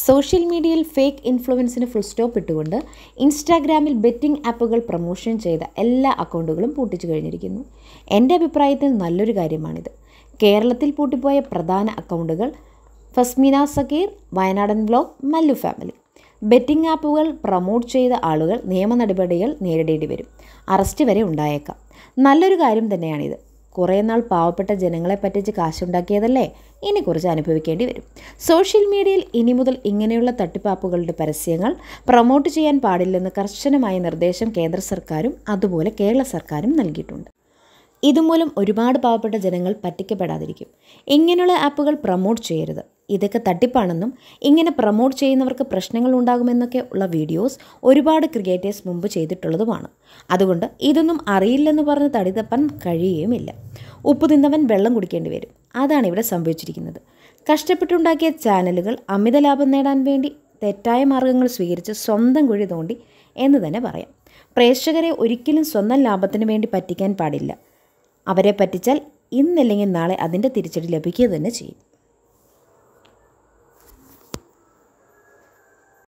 Social മീഡിയയിൽ fake ഇൻഫ്ലുവൻസിന് full stop ഇട്ടുകൊണ്ട് ഇൻസ്റ്റാഗ്രാമിൽ ബെറ്റിംഗ് ആപ്പുകൾ പ്രൊമോഷൻ ചെയ്ത എല്ലാ അക്കൗണ്ടുകളും പൂട്ടിച്ചു കഴിഞ്ഞിരിക്കുന്നു. എൻ്റെ അഭിപ്രായത്തിൽ നല്ലൊരു കാര്യമാണിത്. കേരളത്തിൽ പൂട്ടിപ്പോയ പ്രധാന അക്കൗണ്ടുകൾ ഫസ്മിന സക്കീർ, വയനാടൻ വ്ലോഗ്, മല്ലു ഫാമിലി. ബെറ്റിംഗ് ആപ്പുകൾ പ്രൊമോട്ട് ചെയ്ത ആളുകൾ നിയമ നടപടികൾ നേരിടേണ്ടി വരും. അറസ്റ്റ് വരെ ഉണ്ടായേക്കാം. നല്ലൊരു കാര്യം തന്നെയാണിത്. കുറേ നാൾ പാവപ്പെട്ട ജനങ്ങളെ പറ്റിച്ച് കാശുണ്ടാക്കിയതല്ലേ, ഇനി കുറച്ച് അനുഭവിക്കേണ്ടി വരും. സോഷ്യൽ മീഡിയയിൽ ഇനി മുതൽ ഇങ്ങനെയുള്ള തട്ടിപ്പാപ്പുകളുടെ പരസ്യങ്ങൾ പ്രൊമോട്ട് ചെയ്യാൻ പാടില്ലെന്ന് കർശനമായ നിർദ്ദേശം കേന്ദ്ര സർക്കാരും അതുപോലെ കേരള സർക്കാരും നൽകിയിട്ടുണ്ട്. ഇതുമൂലം ഒരുപാട് പാവപ്പെട്ട ജനങ്ങൾ പറ്റിക്കപ്പെടാതിരിക്കും. ഇങ്ങനെയുള്ള ആപ്പുകൾ പ്രൊമോട്ട് ചെയ്യരുത്. ഇതൊക്കെ തട്ടിപ്പാണെന്നും ഇങ്ങനെ പ്രൊമോട്ട് ചെയ്യുന്നവർക്ക് പ്രശ്നങ്ങൾ ഉണ്ടാകുമെന്നൊക്കെ ഉള്ള വീഡിയോസ് ഒരുപാട് ക്രിയേറ്റേഴ്സ് മുമ്പ് ചെയ്തിട്ടുള്ളതുമാണ്. അതുകൊണ്ട് ഇതൊന്നും അറിയില്ലെന്ന് പറഞ്ഞ് തടി തപ്പാൻ കഴിയുകയുമില്ല. ഉപ്പ് തിന്നവൻ വെള്ളം കുടിക്കേണ്ടി വരും. അതാണ് ഇവിടെ സംഭവിച്ചിരിക്കുന്നത്. കഷ്ടപ്പെട്ടുണ്ടാക്കിയ ചാനലുകൾ അമിത ലാഭം നേടാൻ വേണ്ടി തെറ്റായ മാർഗങ്ങൾ സ്വീകരിച്ച് സ്വന്തം കുഴി തോണ്ടി എന്ന് തന്നെ പറയാം. പ്രേക്ഷകരെ ഒരിക്കലും സ്വന്തം ലാഭത്തിന് വേണ്ടി പറ്റിക്കാൻ പാടില്ല. അവരെ പറ്റിച്ചാൽ ഇന്നല്ലെങ്കിൽ നാളെ അതിൻ്റെ തിരിച്ചടി ലഭിക്കുക തന്നെ ചെയ്യും.